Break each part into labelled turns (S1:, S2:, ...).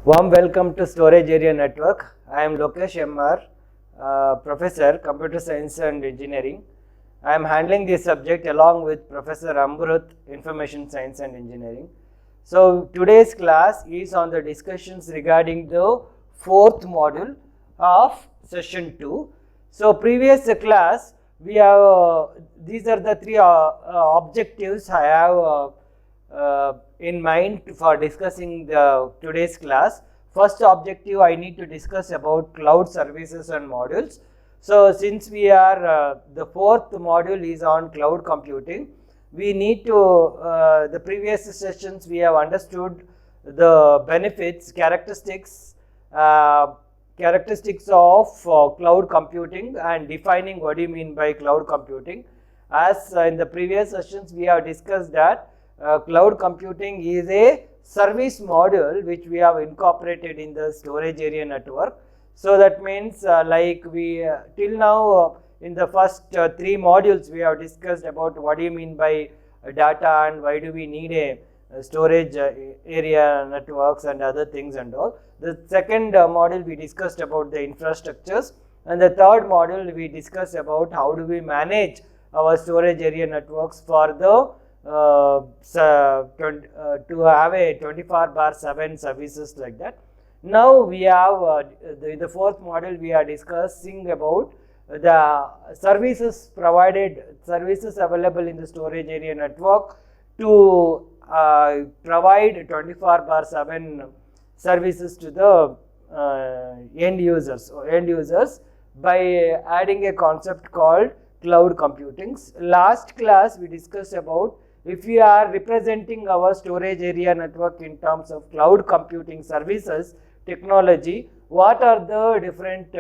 S1: Warm welcome to Storage Area Network. I am Lokesh MR, Professor, Computer Science and Engineering. I am handling this subject along with Professor Amrut, Information Science and Engineering. So today's class is on the discussions regarding the fourth module of session 2. So previous class we have these are the three objectives I have in mind for discussing today's class. First objective, I need to discuss about cloud services and modules. So since we are the fourth module is on cloud computing, we need to the previous sessions we have understood the benefits, characteristics of cloud computing and defining what do you mean by cloud computing. As in the previous sessions we have discussed that cloud computing is a service module which we have incorporated in the storage area network. So that means like we till now in the first three modules we have discussed about what do you mean by data and why do we need a storage area networks and other things and all. The second module we discussed about the infrastructures, and the third module we discussed about how do we manage our storage area networks for the to have a 24/7 services like that. Now we have in the fourth module we are discussing about the services available in the storage area network to provide 24/7 services to the end users by adding a concept called cloud computing. Last class we discussed about if we are representing our storage area network in terms of cloud computing services technology, what are the different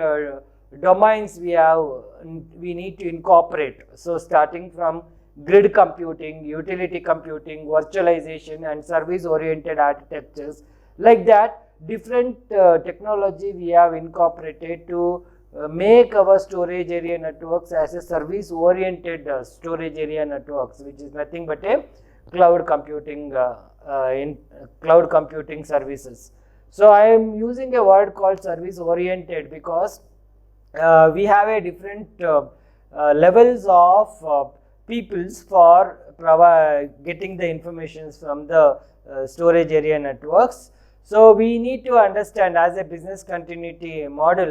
S1: domains we need to incorporate. So starting from grid computing, utility computing, virtualization and service oriented architectures, like that different technology we have incorporated to make our storage area networks as a service oriented storage area networks, which is nothing but a cloud computing in cloud computing services. So I am using a word called service oriented because we have a different levels of peoples for getting the information from the storage area networks. So we need to understand as a business continuity model,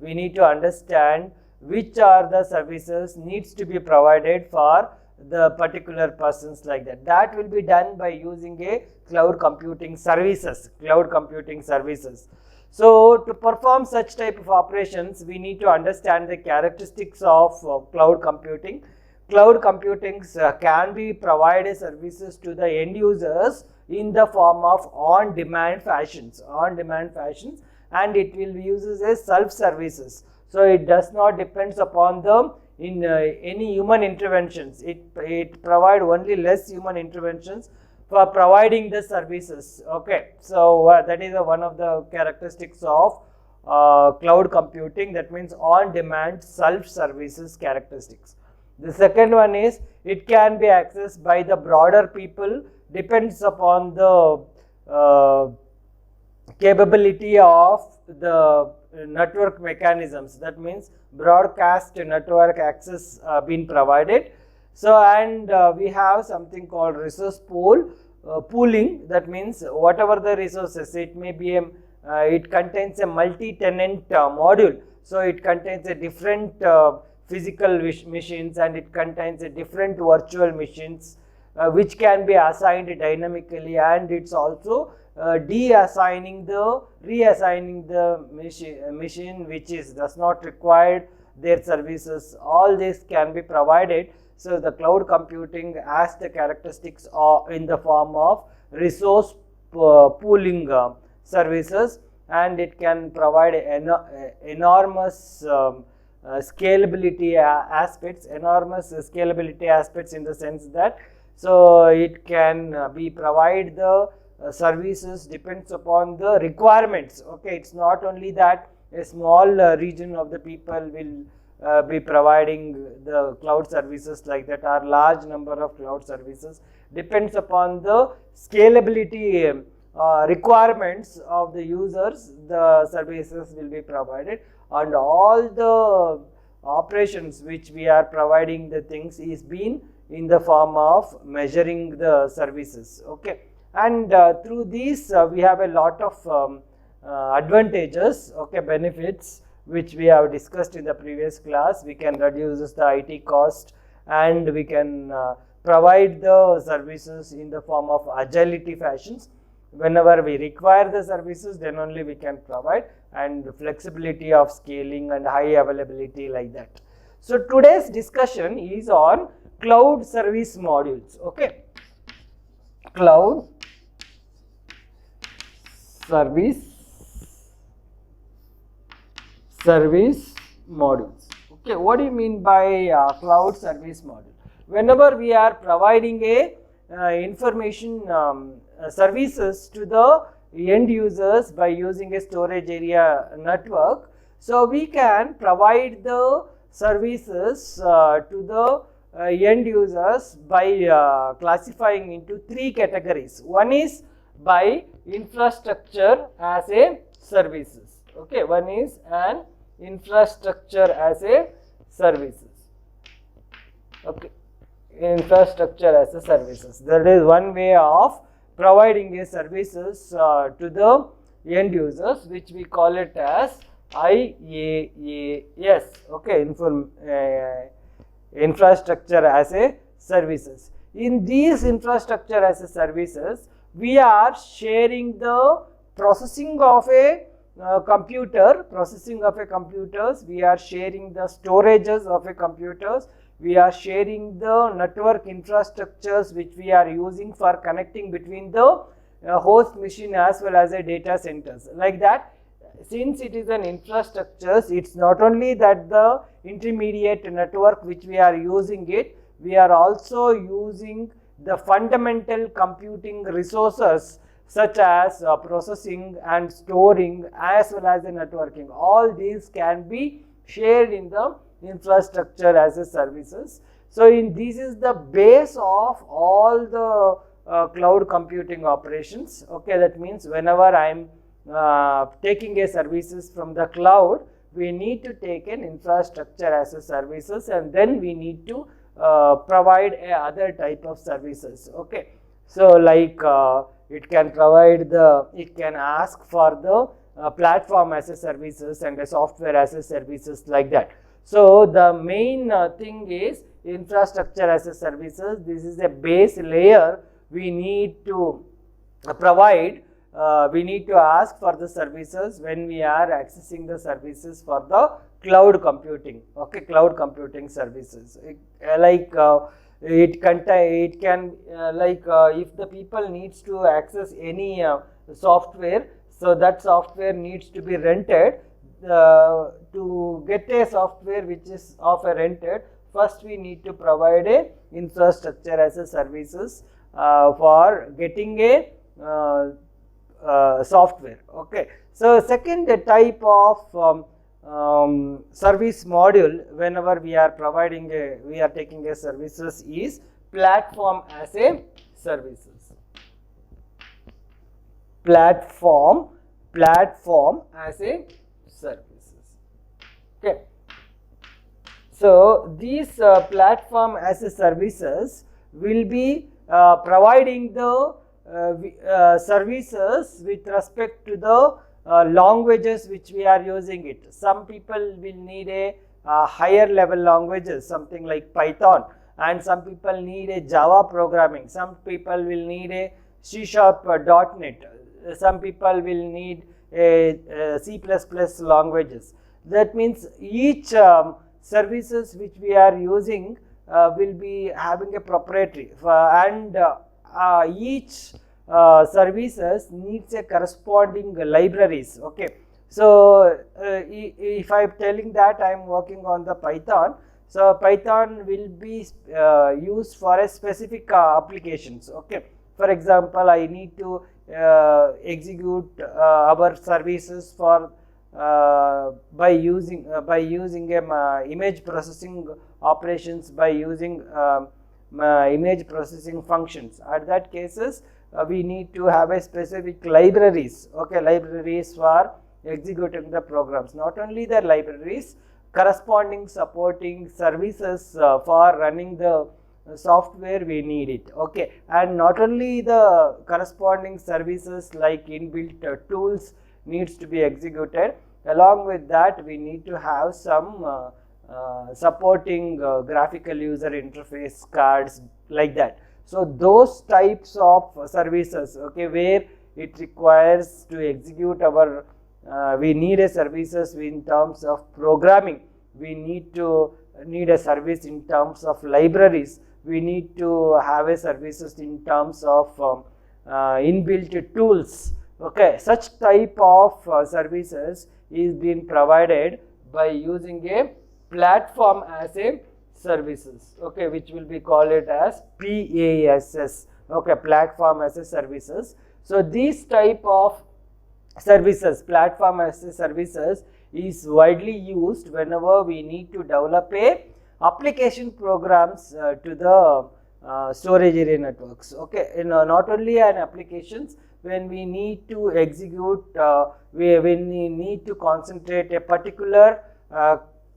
S1: we need to understand which are the services needs to be provided for the particular persons like that. That will be done by using a cloud computing services. So to perform such type of operations, we need to understand the characteristics of cloud computing. Cloud computing can be provided services to the end users in the form of on-demand fashions, and it will be used as self-services. So it does not depends upon the any human interventions. It provide only less human interventions for providing the services. Okay, so that is one of the characteristics of cloud computing. That means on-demand self-services characteristics. The second one is it can be accessed by the broader people, depends upon the capability of the network mechanisms. That means broadcast network access been provided. So and we have something called resource pooling. That means whatever the resources, it may be it contains a multi-tenant module. So it contains a different physical machines and it contains a different virtual machines which can be assigned dynamically, and it's also reassigning the machine which does not require their services. All this can be provided. So the cloud computing has the characteristics in the form of resource pooling services, and it can provide enormous scalability aspects in the sense that so it can be provide the services depends upon the requirements. Okay, it's not only that a small region of the people will be providing the cloud services like that, or large number of cloud services. Depends upon the scalability requirements of the users, the services will be provided, and all the operations which we are providing the things is being in the form of measuring the services. Okay, and through these we have a lot of advantages, okay, benefits, which we have discussed in the previous class. We can reduce the IT cost, and we can provide the services in the form of agility fashions. Whenever we require the services, then only we can provide, and flexibility of scaling and high availability, like that. So today's discussion is on cloud service modules. Okay, cloud service modules. Okay, what do you mean by cloud service module? Whenever we are providing a information services to the end users by using a storage area network, so we can provide the services to the end users by classifying into three categories. One is by infrastructure as a services. Okay, one is an infrastructure as a services. Okay, infrastructure as a services. That is one way of providing a services to the end users, which we call it as IaaS. Okay, infrastructure as a services. In these infrastructure as a services, we are sharing the processing of a computers, we are sharing the storages of a computers, we are sharing the network infrastructures which we are using for connecting between the host machine as well as a data centers, like that. Since it is an infrastructure, it's not only that the intermediate network which we are using it, we are also using the fundamental computing resources such as processing and storing as well as the networking. All these can be shared in the infrastructure as a services. So this is the base of all the cloud computing operations. Okay, that means whenever I am taking a services from the cloud, we need to take an infrastructure as a services, and then we need to provide a other type of services. Okay, so like it can ask for the platform as a services and a software as a services, like that. So the main thing is infrastructure as a services. This is a base layer we need to provide. We need to ask for the services when we are accessing the services for the cloud computing. Okay, cloud computing services. It can if the people needs to access any software, so that software needs to be rented. To get a software which is of a rented, first we need to provide a infrastructure as a services for getting a software. Okay, so second type of service module whenever we are taking a services is platform as a services. Platform as a services. Okay, so these platform as a services will be providing the services with respect to the languages which we are using it. Some people will need a higher level languages, something like Python, and some people need a Java programming, some people will need a C# .NET, some people will need a C++ languages. That means each services which we are using will be having a proprietary and each services needs a corresponding libraries. Okay, so if I am telling that I am working on the Python, so Python will be used for a specific applications. Okay, for example, I need to execute our services for by using image processing operations, by using image processing functions. At that cases, we need to have a specific libraries, okay, libraries for executing the programs. Not only the libraries, corresponding supporting services for running the software, we need it, okay. And not only the corresponding services like inbuilt tools needs to be executed, along with that we need to have some supporting graphical user interface cards, like that. So those types of services, okay, where it requires to execute our we need a services in terms of programming, we need a service in terms of libraries, we need to have a services in terms of inbuilt tools, okay. Such type of services is being provided by using a platform as a services, okay, which will be called it as PASS, okay, platform as a services. So these type of services, platform as a services, is widely used whenever we need to develop a application programs to the storage area networks, okay. Not only an applications, when we need to execute, when we need to concentrate a particular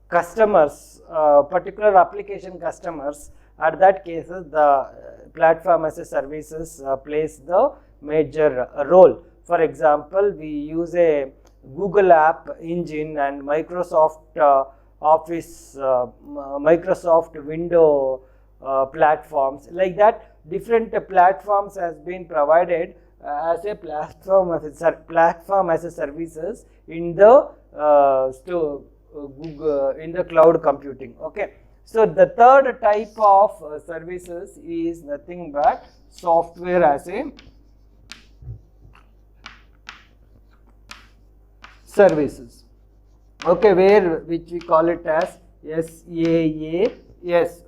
S1: customers, particular application customers, at that cases the platform as a services plays the major role. For example, we use a Google app engine and Microsoft Office, Microsoft Window platforms, like that. Different platforms has been provided as a platform as a services in the Google, in the cloud computing, okay. So the third type of services is nothing but software as a services, okay, which we call it as SaaS,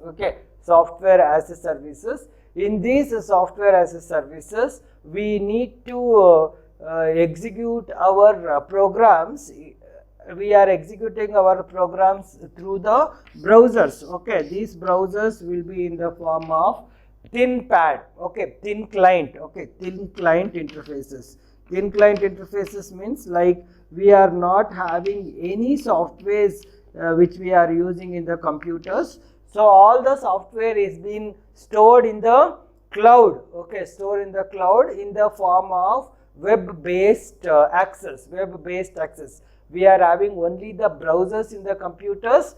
S1: okay, software as a services. In these software as a services, we need to execute our programs. We are executing our programs through the browsers, okay. These browsers will be in the form of thin pad, okay, thin client, okay, thin client interfaces. Thin client interfaces means like we are not having any softwares which we are using in the computers. So all the software is being stored in the cloud, okay, stored in the cloud in the form of web-based access, web-based access. We are having only the browsers in the computers,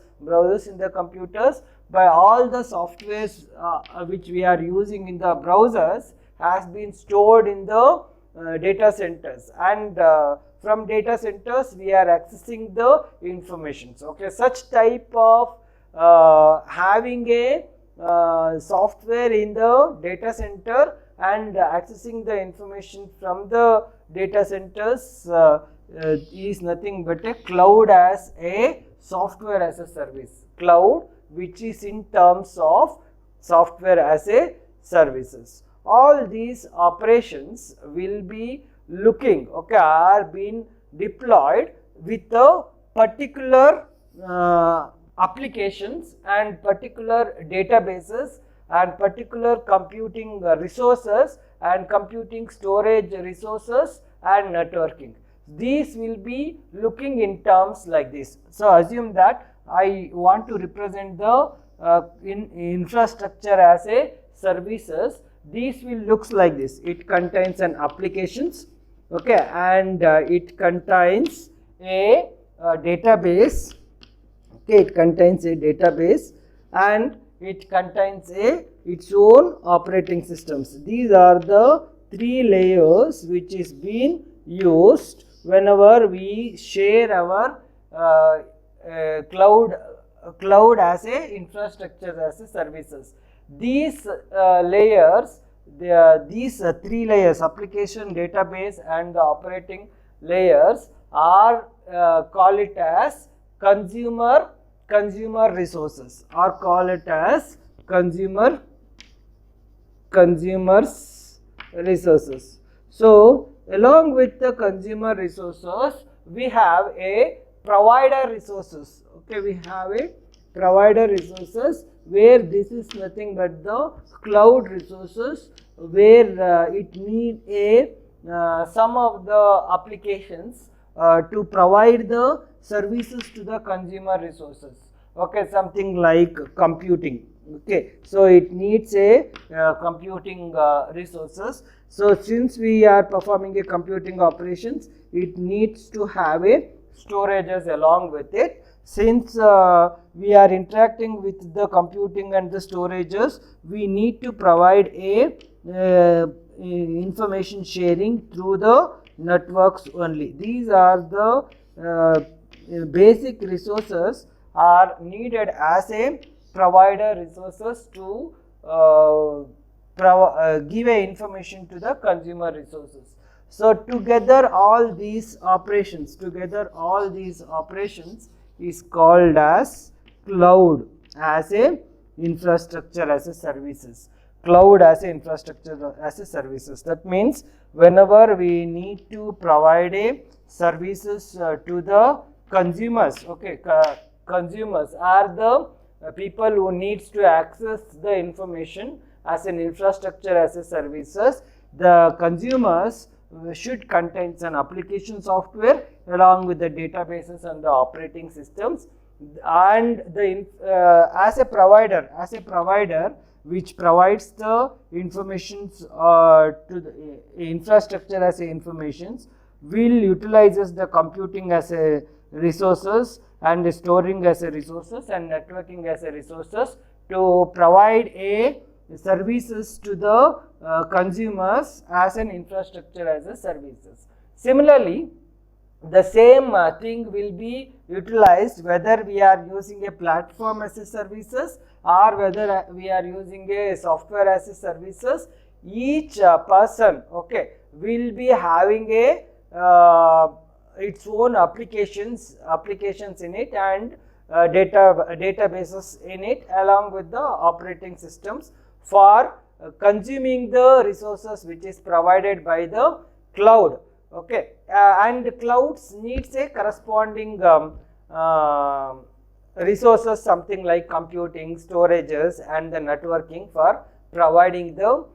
S1: by all the softwares which we are using in the browsers has been stored in the data centers, and from data centers we are accessing the informations, okay. Such type of having a software in the data center and accessing the information from the data centers is nothing but a cloud as a software as a service, cloud which is in terms of software as a services. All these operations will be looking, okay, are being deployed with a particular applications and particular databases and particular computing resources and computing storage resources and networking. These will be looking in terms like this. So assume that I want to represent the infrastructure as a services. These will looks like this. It contains an applications, okay, and it contains a database, okay, it contains a database, and it contains its own operating systems. These are the three layers which is being used whenever we share our cloud as a infrastructure as a services. These layers, these three layers, application, database and the operating layers, are call it as consumer resources, or call it as consumers resources. So along with the consumer resources, we have a provider resources, okay, we have a provider resources where this is nothing but the cloud resources where it need a some of the applications to provide the services to the consumer resources. Okay, something like computing. Okay, so it needs a computing resources. So since we are performing a computing operations, it needs to have a storages along with it. Since we are interacting with the computing and the storages, we need to provide a information sharing through the networks only. These are the basic resources are needed as a provider resources to give a information to the consumer resources. So together all these operations is called as cloud as a infrastructure as a services. Cloud as a infrastructure as a services. That means whenever we need to provide a services to the consumers, okay, consumers are the people who needs to access the information as an infrastructure as a services. The consumers should contain some application software along with the databases and the operating systems, and the as a provider which provides the informations to the infrastructure as a informations will utilizes the computing as a resources and storing as a resources and networking as a resources to provide a services to the consumers as an infrastructure as a services. Similarly, the same thing will be utilized whether we are using a platform as a services or whether we are using a software as a services. Each person, okay, will be having a its own applications in it and databases in it along with the operating systems for consuming the resources which is provided by the cloud. Okay, and clouds needs a corresponding resources, something like computing, storages and the networking for providing the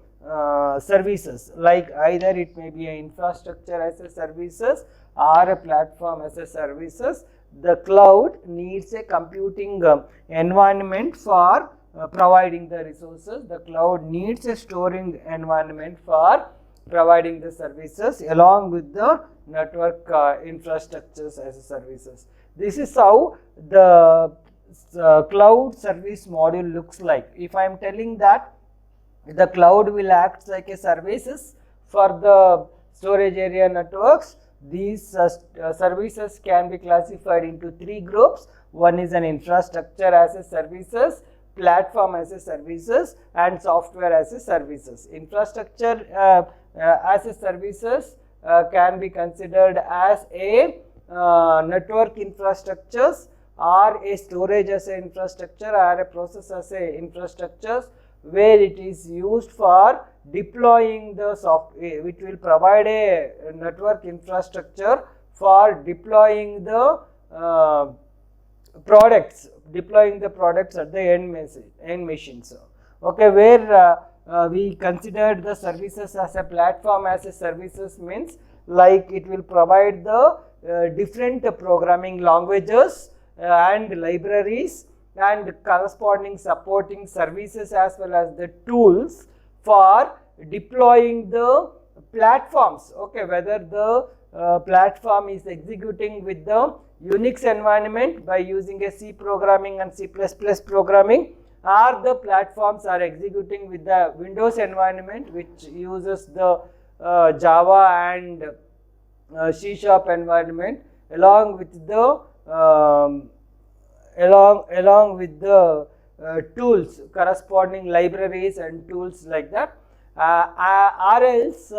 S1: services, like either it may be an infrastructure as a services or a platform as a services. The cloud needs a computing environment for providing the resources. The cloud needs a storing environment for providing the services along with the network infrastructures as a services. This is how the cloud service module looks like. If I am telling that the cloud will act like a services for the storage area networks, these services can be classified into three groups. One is an infrastructure as a services, platform as a services and software as a services. Infrastructure as a services can be considered as a network infrastructures or a storage as a infrastructure or a process as a infrastructures, where it is used for deploying the software, which will provide a network infrastructure for deploying the products at the end machines. Okay, where we considered the services as a platform as a services means like it will provide the different programming languages and libraries and corresponding supporting services as well as the tools for deploying the platforms. Okay, whether the platform is executing with the Unix environment by using a C programming and C++ programming, or the platforms are executing with the Windows environment which uses the Java and C# environment along with the tools, corresponding libraries and tools like that, or else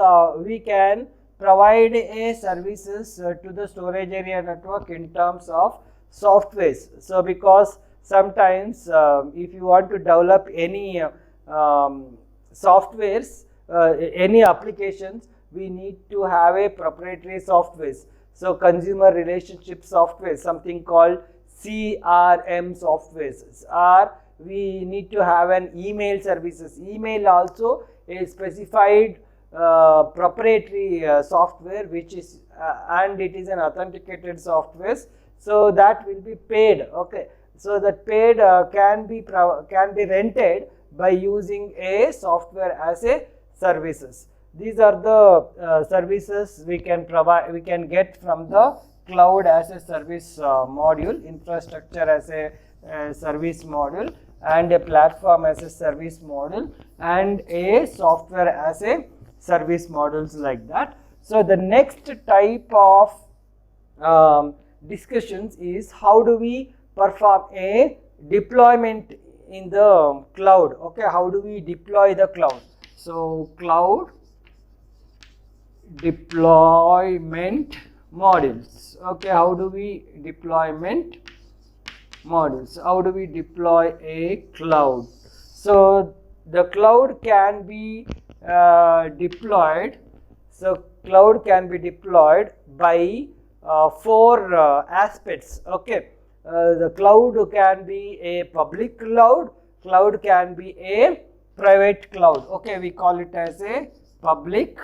S1: we can provide a services to the storage area network in terms of softwares. So because sometimes if you want to develop any softwares, any applications, we need to have a proprietary softwares. So consumer relationship software, something called CRM softwares, or we need to have an email services. Email also is specified proprietary software, which is and it is an authenticated software, so that will be paid. Okay, so that paid can be rented by using a software as a services. These are the services we can get from the cloud as a service module, infrastructure as a service module, and a platform as a service module, and a software as a service models, like that. So the next type of discussions is how do we perform a deployment in the cloud. Okay, how do we deploy the cloud? So cloud deployment modules. Okay, how do we deployment modules? How do we deploy a cloud? So the cloud can be deployed. So cloud can be deployed by 4 aspects. Okay, the cloud can be a public cloud, cloud can be a private cloud. Okay, we call it as a public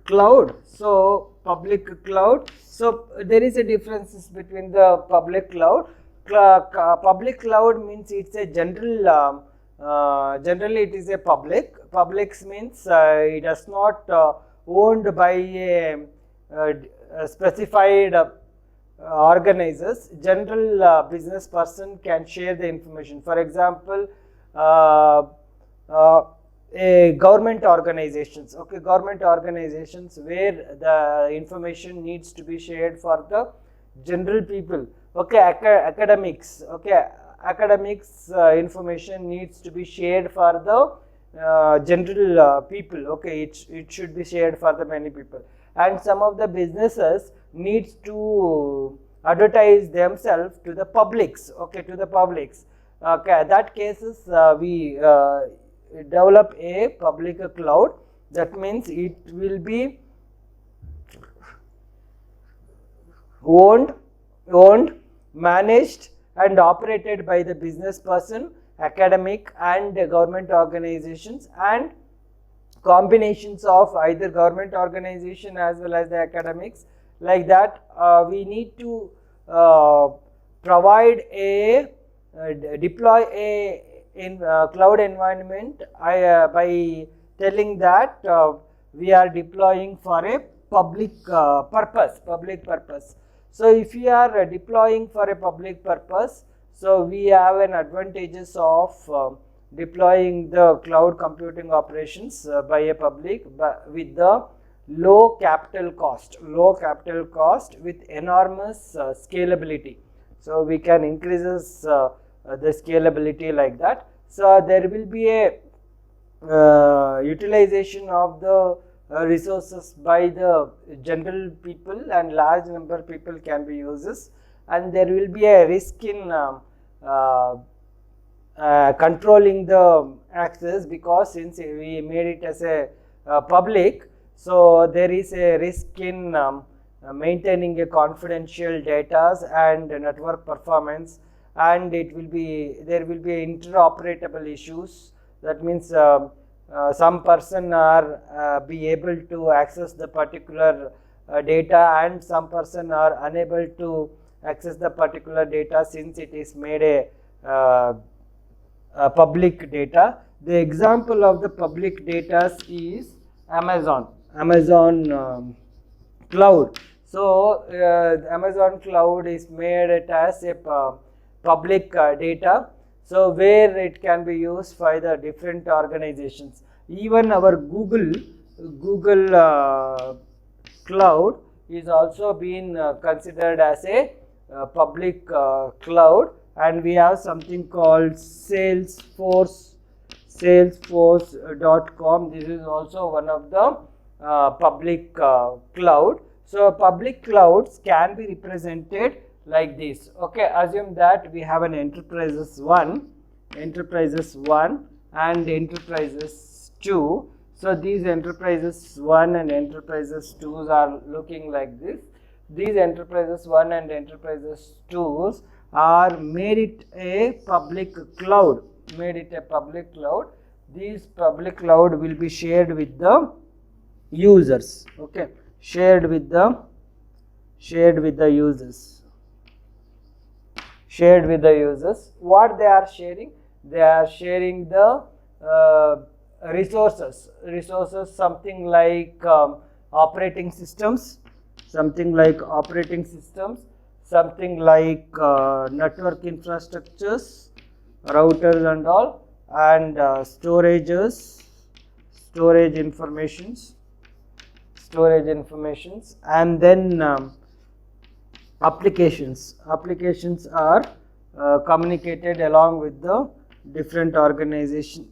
S1: cloud. So public cloud. So there is a difference between the public cloud. Public cloud means it's a general. Generally, it is a public. Public means it is not owned by a specified organizers. General business person can share the information. For example, a government organizations. Okay, government organizations where the information needs to be shared for the general people. Okay, academics. Okay, academics information needs to be shared for the general people. Okay, it should be shared for the many people. And some of the businesses needs to advertise themselves to the publics. Okay, to the publics. Okay, that cases we develop a public cloud. That means it will be owned, managed and operated by the business person, academic and government organizations, and combinations of either government organization as well as the academics. Like that, we need to provide a deploy a cloud environment by telling that we are deploying for a public purpose. So if we are deploying for a public purpose, so we have an advantages of deploying the cloud computing operations by a public with the low capital cost with enormous scalability. So we can increases the scalability like that. So there will be a utilization of the resources by the general people, and large number of people can be uses, and there will be a risk in controlling the access, because since we made it as a public, so there is a risk in maintaining a confidential data and network performance, and there will be interoperable issues. That means some person are be able to access the particular data, and some person are unable to access the particular data since it is made a public data. The example of the public data is Amazon cloud. So Amazon cloud is made it as a public data, so where it can be used by the different organizations. Even our Google cloud is also being considered as a public cloud, and we have something called Salesforce.com. This is also one of the public cloud. So public clouds can be represented like this. Okay, assume that we have an enterprises 1 and enterprises 2. So these enterprises 1 and enterprises 2 are looking like this. these enterprises 1 and enterprises 2 are made it a public cloud. These public cloud will be shared with the users. Okay, shared with the users. What they are sharing? They are sharing the resources, something like operating systems, something like network infrastructures, routers and all, and storage informations, and then applications are communicated along with the different organizations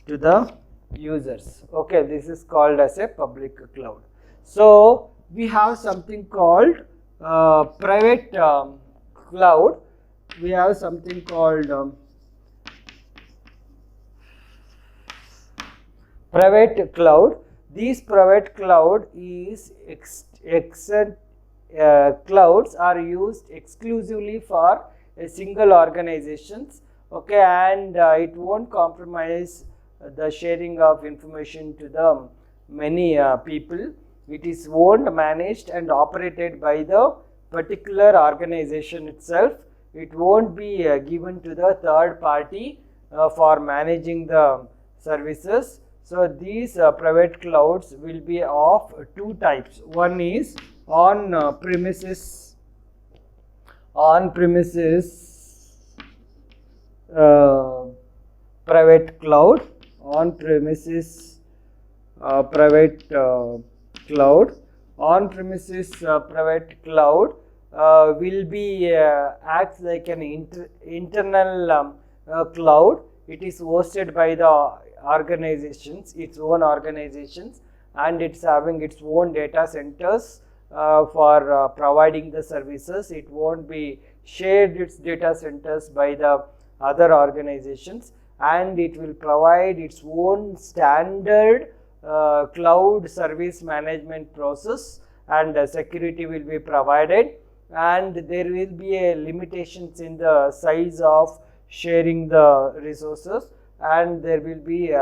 S1: to the users. Okay, this is called as a public cloud. So we have something called private cloud. We have something called private cloud. These private cloud is clouds are used exclusively for a single organizations. Okay, and it won't compromise the sharing of information to the many people. It is owned, managed and operated by the particular organization itself. It won't be given to the third party for managing the services. So these private clouds will be of two types. One is on premises private cloud. Private cloud will be acts like an internal cloud. It is hosted by the organizations, its own organizations, and it's having its own data centers for providing the services. It won't be shared its data centers by the other organizations, and it will provide its own standard cloud service management process, and security will be provided, and there will be a limitations in the size of sharing the resources, and there will be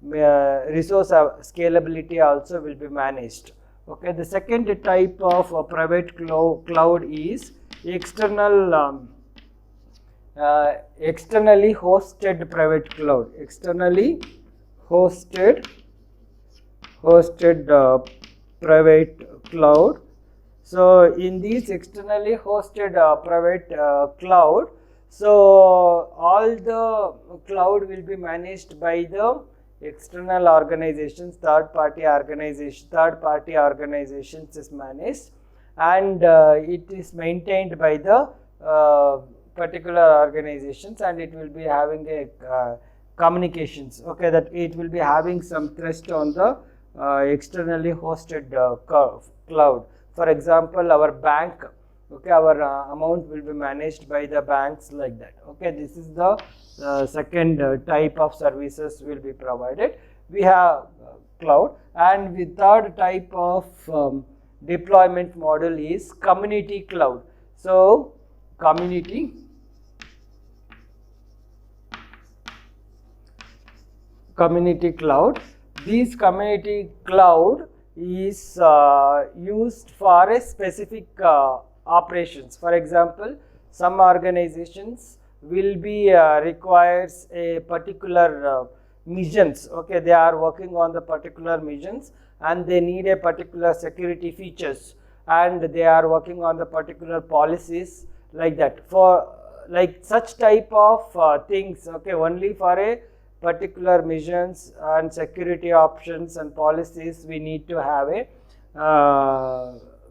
S1: resource scalability also will be managed. Okay, the second type of private cloud is externally hosted private cloud. Private cloud. So in these externally hosted private cloud, so all the cloud will be managed by the external organizations, third party organizations is managed, and it is maintained by the particular organizations, and it will be having a communications. Okay, that it will be having some thrust on the externally hosted cloud. For example, our bank, okay, our amount will be managed by the banks, like that. Okay, this is the second type of services will be provided. We have cloud, and the third type of deployment model is community cloud. So community cloud. This community cloud is used for a specific operations. For example, some organizations will be requires a particular missions. Okay, they are working on the particular missions, and they need a particular security features, and they are working on the particular policies, like that. For like such type of things, okay, only for a particular missions and security options and policies, we need to have a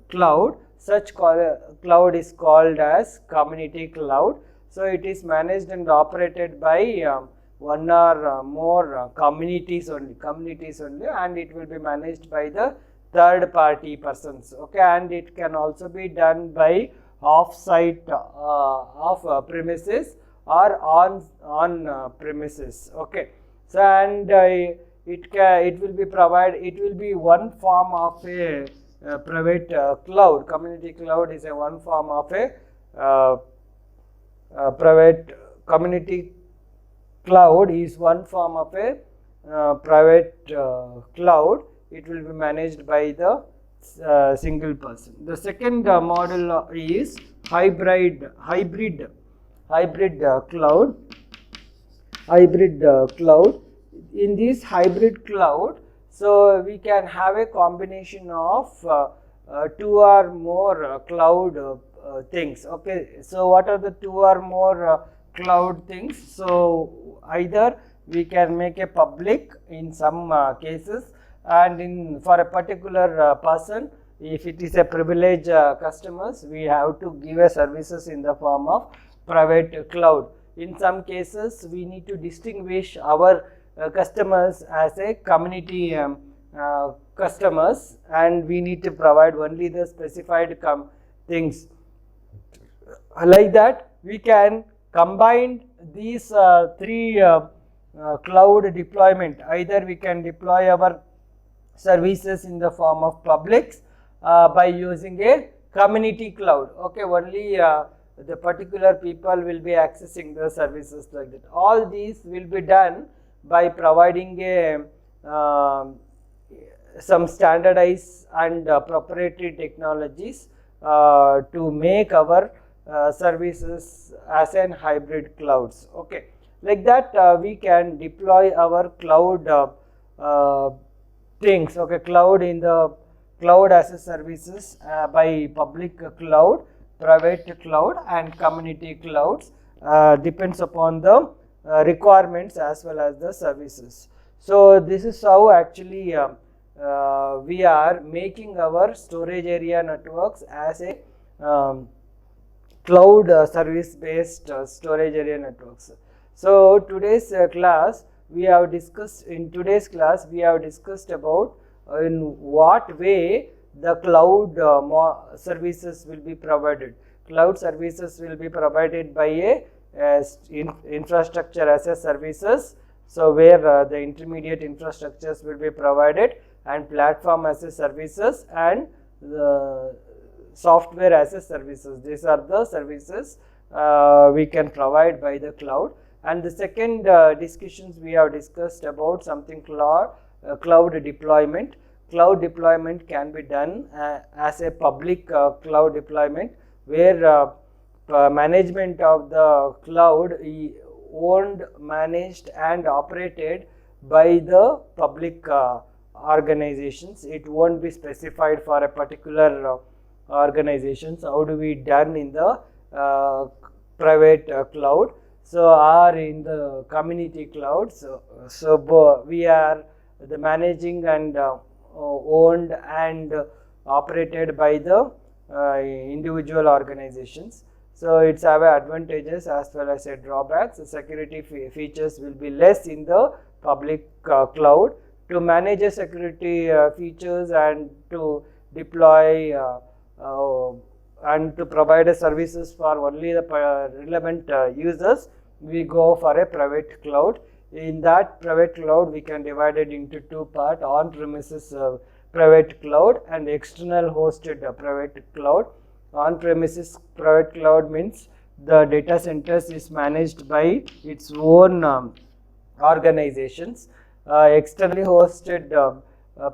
S1: cloud. Such cloud is called as community cloud. So it is managed and operated by one or more communities only, and it will be managed by the third party persons. Okay, and it can also be done by off-site off premises or on premises. Okay, so and it will be one form of a private cloud. Community cloud is a one form of a private community cloud is one form of a private cloud. It will be managed by the single person. The second model is hybrid cloud. In this hybrid cloud, so we can have a combination of two or more cloud things. Okay, so what are the two or more cloud things? So either we can make a public in some cases, and for a particular person, if it is a privileged customers, we have to give a services in the form of private cloud. In some cases, we need to distinguish our customers as a community customers, and we need to provide only the specified things. Like that, we can combine these three cloud deployment. Either we can deploy our services in the form of publics by using a community cloud. Okay, only the particular people will be accessing the services like that. All these will be done by providing a some standardized and proprietary technologies to make our services as an hybrid clouds. Okay, like that we can deploy our cloud things. Okay, cloud in the cloud as a services by public cloud, private cloud, and community clouds, depends upon the requirements as well as the services. So this is how actually we are making our storage area networks as a cloud service based storage area networks. So today's class we have discussed about in what way the cloud services will be provided. Cloud services will be provided by a infrastructure as a services, so where the intermediate infrastructures will be provided, and platform as a services, and the software as a services. These are the services we can provide by the cloud. And the second discussions we have discussed about something cloud deployment. Cloud deployment can be done as a public cloud deployment, where management of the cloud is owned, managed, and operated by the public organizations. It won't be specified for a particular organizations. How do we done in the private cloud? So or in the community cloud. So we are the managing and owned and operated by the individual organizations. So it's have advantages as well as a drawbacks. The security features will be less in the public cloud. To manage a security features and to deploy and to provide a services for only the relevant users, we go for a private cloud. In that private cloud, we can divide it into two parts: on-premises private cloud and external hosted private cloud. On-premises private cloud means the data centers is managed by its own organizations. Externally hosted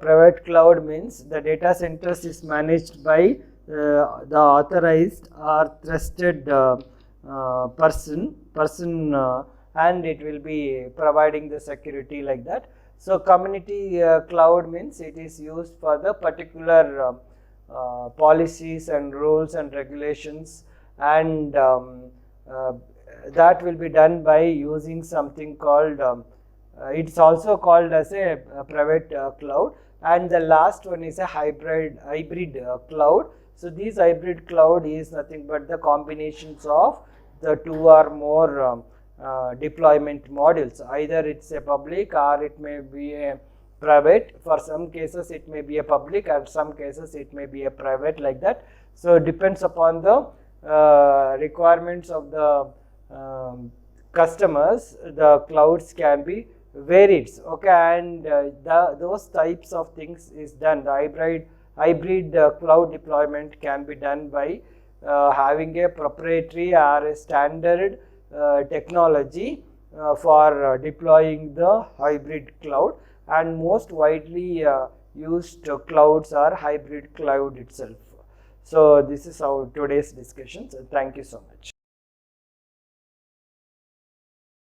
S1: private cloud means the data centers is managed by the authorized or trusted person and it will be providing the security like that. So community cloud means it is used for the particular policies and rules and regulations, and that will be done by using something called it's also called as a private cloud. And the last one is a hybrid cloud. So this hybrid cloud is nothing but the combinations of the two or more deployment models. Either it's a public or it may be a private. For some cases it may be a public, and some cases it may be a private, like that. So it depends upon the requirements of the customers. The clouds can be varies, okay, and those types of things is done. The hybrid cloud deployment can be done by having a proprietary or a standard technology for deploying the hybrid cloud, and most widely used clouds are hybrid cloud itself. So this is our today's discussion. So thank you so much.